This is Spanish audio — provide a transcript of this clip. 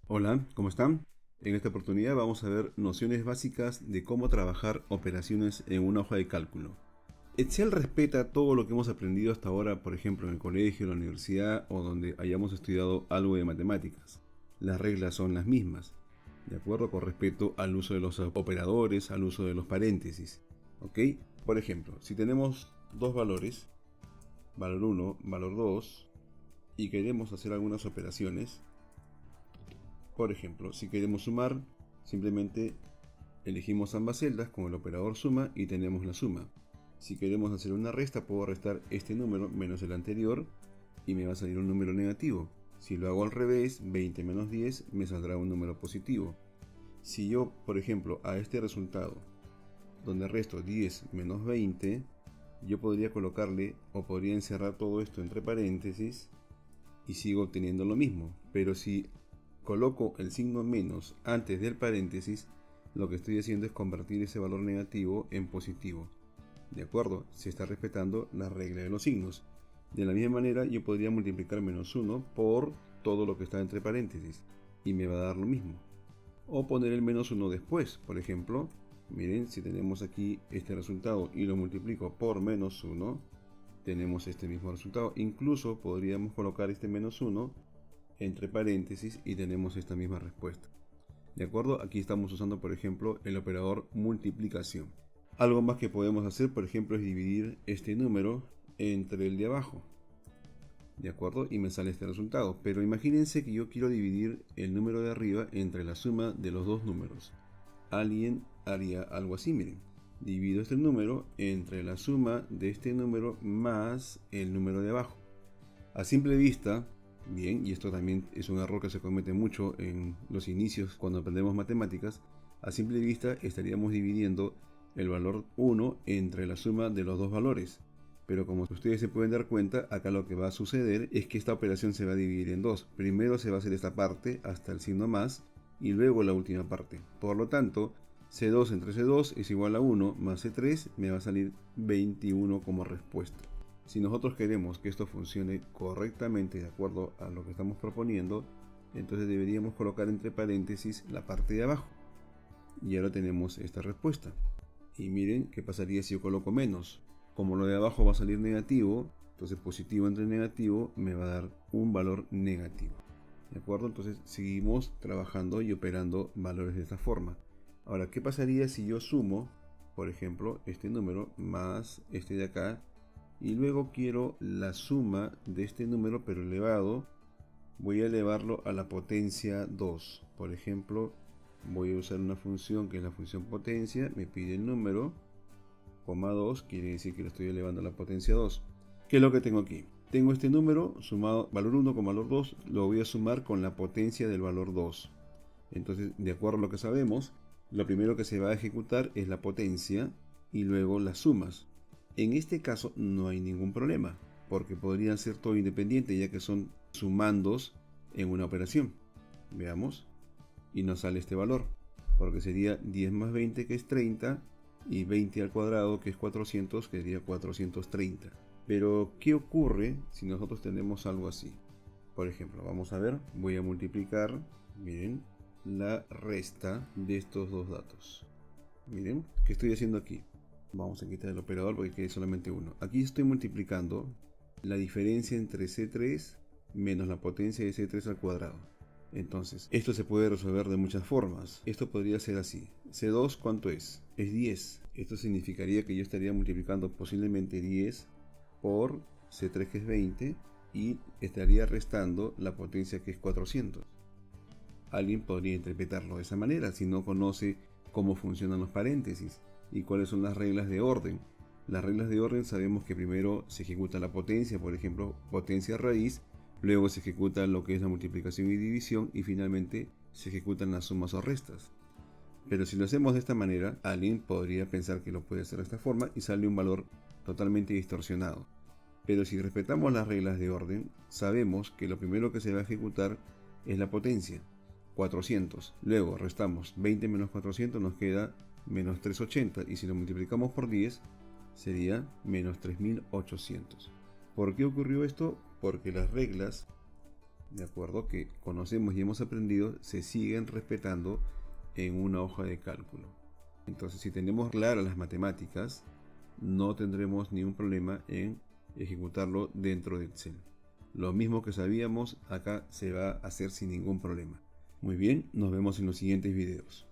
Hola, ¿cómo están? En esta oportunidad vamos a ver nociones básicas de cómo trabajar operaciones en una hoja de cálculo. Excel respeta todo lo que hemos aprendido hasta ahora, por ejemplo, en el colegio, en la universidad o donde hayamos estudiado algo de matemáticas. Las reglas son las mismas, de acuerdo con respecto al uso de los operadores, al uso de los paréntesis. ¿Ok? Por ejemplo, si tenemos dos valores, valor 1, valor 2, y queremos hacer algunas operaciones. Por ejemplo, si queremos sumar, simplemente elegimos ambas celdas con el operador suma y tenemos la suma. Si queremos hacer una resta, puedo restar este número menos el anterior y me va a salir un número negativo. Si lo hago al revés, 20 menos 10, me saldrá un número positivo. Si yo, por ejemplo, a este resultado, donde resto 10 menos 20, yo podría colocarle o podría encerrar todo esto entre paréntesis y sigo obteniendo lo mismo. Pero si coloco el signo menos antes del paréntesis, lo que estoy haciendo es convertir ese valor negativo en positivo. ¿De acuerdo? Se está respetando la regla de los signos. De la misma manera, yo podría multiplicar menos 1 por todo lo que está entre paréntesis y me va a dar lo mismo. O poner el menos 1 después. Por ejemplo, miren, si tenemos aquí este resultado y lo multiplico por menos 1, tenemos este mismo resultado. Incluso podríamos colocar este menos 1 entre paréntesis y tenemos esta misma respuesta. ¿De acuerdo? Aquí estamos usando, por ejemplo, el operador multiplicación. Algo más que podemos hacer, por ejemplo, es dividir este número entre el de abajo. ¿De acuerdo? Y me sale este resultado. Pero imagínense que yo quiero dividir el número de arriba entre la suma de los dos números. Alguien haría algo así, miren. Divido este número entre la suma de este número más el número de abajo. A simple vista, bien, y esto también es un error que se comete mucho en los inicios cuando aprendemos matemáticas, a simple vista estaríamos dividiendo el valor 1 entre la suma de los dos valores. Pero como ustedes se pueden dar cuenta, acá lo que va a suceder es que esta operación se va a dividir en dos. Primero se va a hacer esta parte hasta el signo más y luego la última parte. Por lo tanto, C2 entre C2 es igual a 1 más C3, me va a salir 21 como respuesta. Si nosotros queremos que esto funcione correctamente de acuerdo a lo que estamos proponiendo, entonces deberíamos colocar entre paréntesis la parte de abajo. Y ahora tenemos esta respuesta. Y miren qué pasaría si yo coloco menos. Como lo de abajo va a salir negativo, entonces positivo entre negativo me va a dar un valor negativo. ¿De acuerdo? Entonces seguimos trabajando y operando valores de esta forma. Ahora, ¿qué pasaría si yo sumo, por ejemplo, este número más este de acá? Y luego quiero la suma de este número pero elevado. Voy a elevarlo a la potencia 2. Por ejemplo, voy a usar una función que es la función potencia. Me pide el número, coma 2, quiere decir que lo estoy elevando a la potencia 2. ¿Qué es lo que tengo aquí? Tengo este número sumado, valor 1 con valor 2, lo voy a sumar con la potencia del valor 2. Entonces, de acuerdo a lo que sabemos, lo primero que se va a ejecutar es la potencia y luego las sumas. En este caso no hay ningún problema, porque podrían ser todo independiente ya que son sumandos en una operación. Veamos, y nos sale este valor, porque sería 10 más 20 que es 30 y 20 al cuadrado que es 400 que sería 430. Pero ¿qué ocurre si nosotros tenemos algo así? Por ejemplo, vamos a ver, voy a multiplicar, miren, la resta de estos dos datos. Miren, ¿qué estoy haciendo aquí? Vamos a quitar el operador porque quede solamente uno. Aquí estoy multiplicando la diferencia entre C3 menos la potencia de C3 al cuadrado. Entonces, esto se puede resolver de muchas formas. Esto podría ser así. C2, ¿cuánto es? Es 10. Esto significaría que yo estaría multiplicando posiblemente 10 por C3 que es 20 y estaría restando la potencia que es 400. Alguien podría interpretarlo de esa manera si no conoce cómo funcionan los paréntesis y cuáles son las reglas de orden. Las reglas de orden sabemos que primero se ejecuta la potencia, por ejemplo, potencia raíz, luego se ejecuta lo que es la multiplicación y división y finalmente se ejecutan las sumas o restas. Pero si lo hacemos de esta manera, alguien podría pensar que lo puede hacer de esta forma y sale un valor totalmente distorsionado. Pero si respetamos las reglas de orden, sabemos que lo primero que se va a ejecutar es la potencia, 400. Luego restamos 20 menos 400, nos queda menos 380. Y si lo multiplicamos por 10, sería menos 3800. ¿Por qué ocurrió esto? Porque las reglas de acuerdo, que conocemos y hemos aprendido, se siguen respetando en una hoja de cálculo. Entonces, si tenemos claras las matemáticas, no tendremos ningún problema en ejecutarlo dentro de Excel. Lo mismo que sabíamos, acá se va a hacer sin ningún problema. Muy bien, nos vemos en los siguientes videos.